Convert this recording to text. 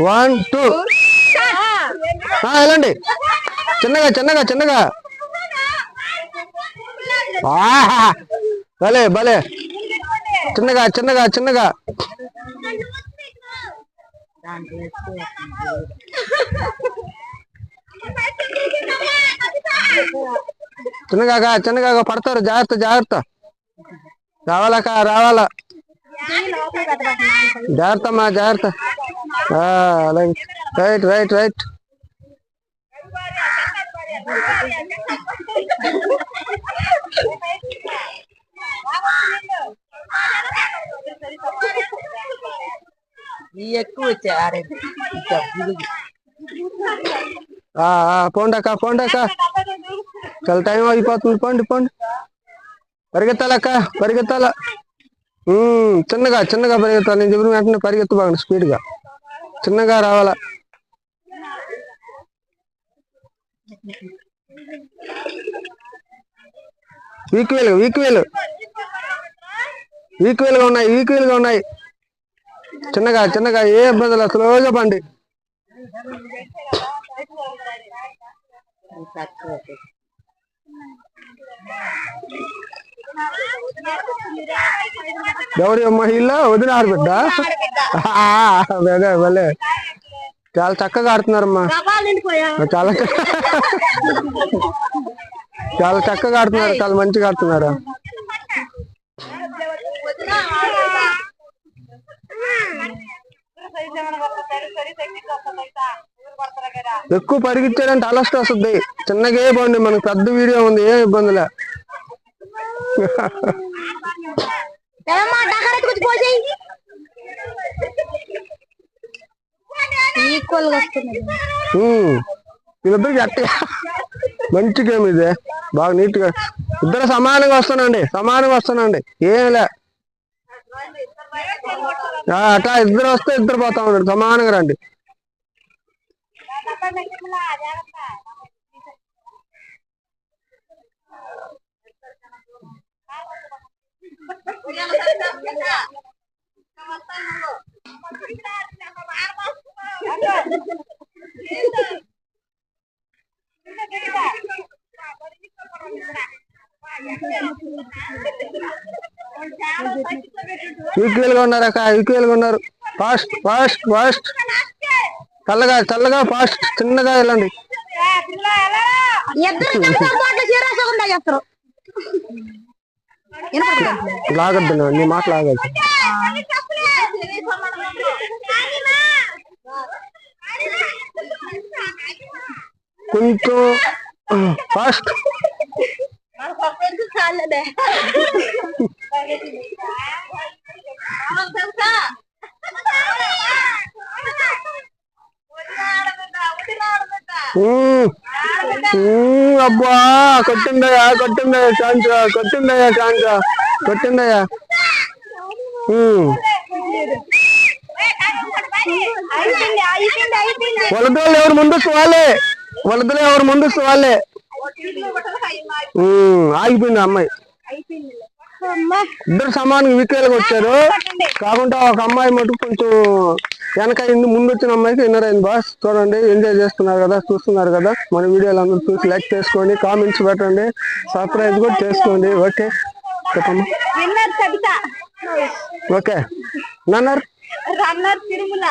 1 2 వెళ్ళండి చిన్నగా చిన్నగా చిన్నగా భలే భలే చిన్నగా చిన్నగా చిన్నగా చిన్నగా చిన్నగా పడతారు జాగ్రత్త జాగ్రత్త రావాలక్క రావాలా జాగ్రత్త అమ్మా జాగ్రత్త రైట్ రైట్ రైట్ పోండక్క పోండక్క చాలా టైం అయిపోతుంది పోండి పోండి పరిగెత్తాలక్క పరిగెత్తాల చిన్నగా చిన్నగా పరిగెత్తాలి నేను చెప్పిన వెంటనే పరిగెత్తు బాగా స్పీడ్గా చిన్నగా రావాలా ఈక్వెల్ ఈక్వెల్ ఈక్వెల్గా ఉన్నాయి ఈక్వెల్గా ఉన్నాయి చిన్నగా చిన్నగా ఏ ఇబ్బందులు స్లోగా పండి ఎవరి మహిళ వదిన ఆడబిడ్డ భలే చాలా చక్కగా ఆడుతున్నారమ్మా చాలా చాలా చక్కగా ఆడుతున్నారు చాలా మంచిగా ఆడుతున్నారు ఎక్కువ పరిగెత్తాడంటే అలస్ట్ వస్తుంది చిన్నగా బాగుంది మనకు పెద్ద వీడియో ఉంది ఏ ఇబ్బందిలే వీళ్ళిద్దరికి గట్టి మంచి గేమ్ ఇది బాగా నీట్ గా ఇద్దరు సమానంగా వస్తానండి సమానంగా వస్తానండి ఏమిలే అట్లా ఇద్దరు వస్తే ఇద్దరు పోతా ఉన్నాడు సమానంగా రండి ఈక్వల్ గా ఉన్నారు అక్క ఈక్వల్ గా ఉన్నారు ఫాస్ట్ ఫాస్ట్ ఫాస్ట్ చల్లగా చల్లగా ఫాస్ట్ చిన్నగా వెళ్ళండి లాగద్దు నీ మాట లాగద్దు కొంచెం ఫాస్ట్ అబ్బా కొట్టిందయ్యా కొట్టిందయ్యా ఛాన్స్ కొట్టిందయ్యా ఛాన్స్ కొట్టిందయ్యా వలదలు ఎవరు ముందస్తు వాళ్ళే వలదలు ఎవరు ముందస్తు వాళ్ళే ఆగిపోయింది అమ్మాయి ఇద్దరు సమానంగా వీకేలుగా వచ్చారు కాకుండా ఒక అమ్మాయి మటుకు కొంచెం వెనకైంది ముందు వచ్చిన అమ్మాయికి విన్నర్ అయింది బాస్ చూడండి ఎంజాయ్ చేస్తున్నారు కదా చూస్తున్నారు కదా మన వీడియోలు అందరూ చూసి లైక్ చేసుకోండి కామెంట్స్ పెట్టండి సబ్స్క్రైబ్ కూడా చేసుకోండి ఓకే చెప్పమ్మా ఓకే రన్నర్ తిరుమల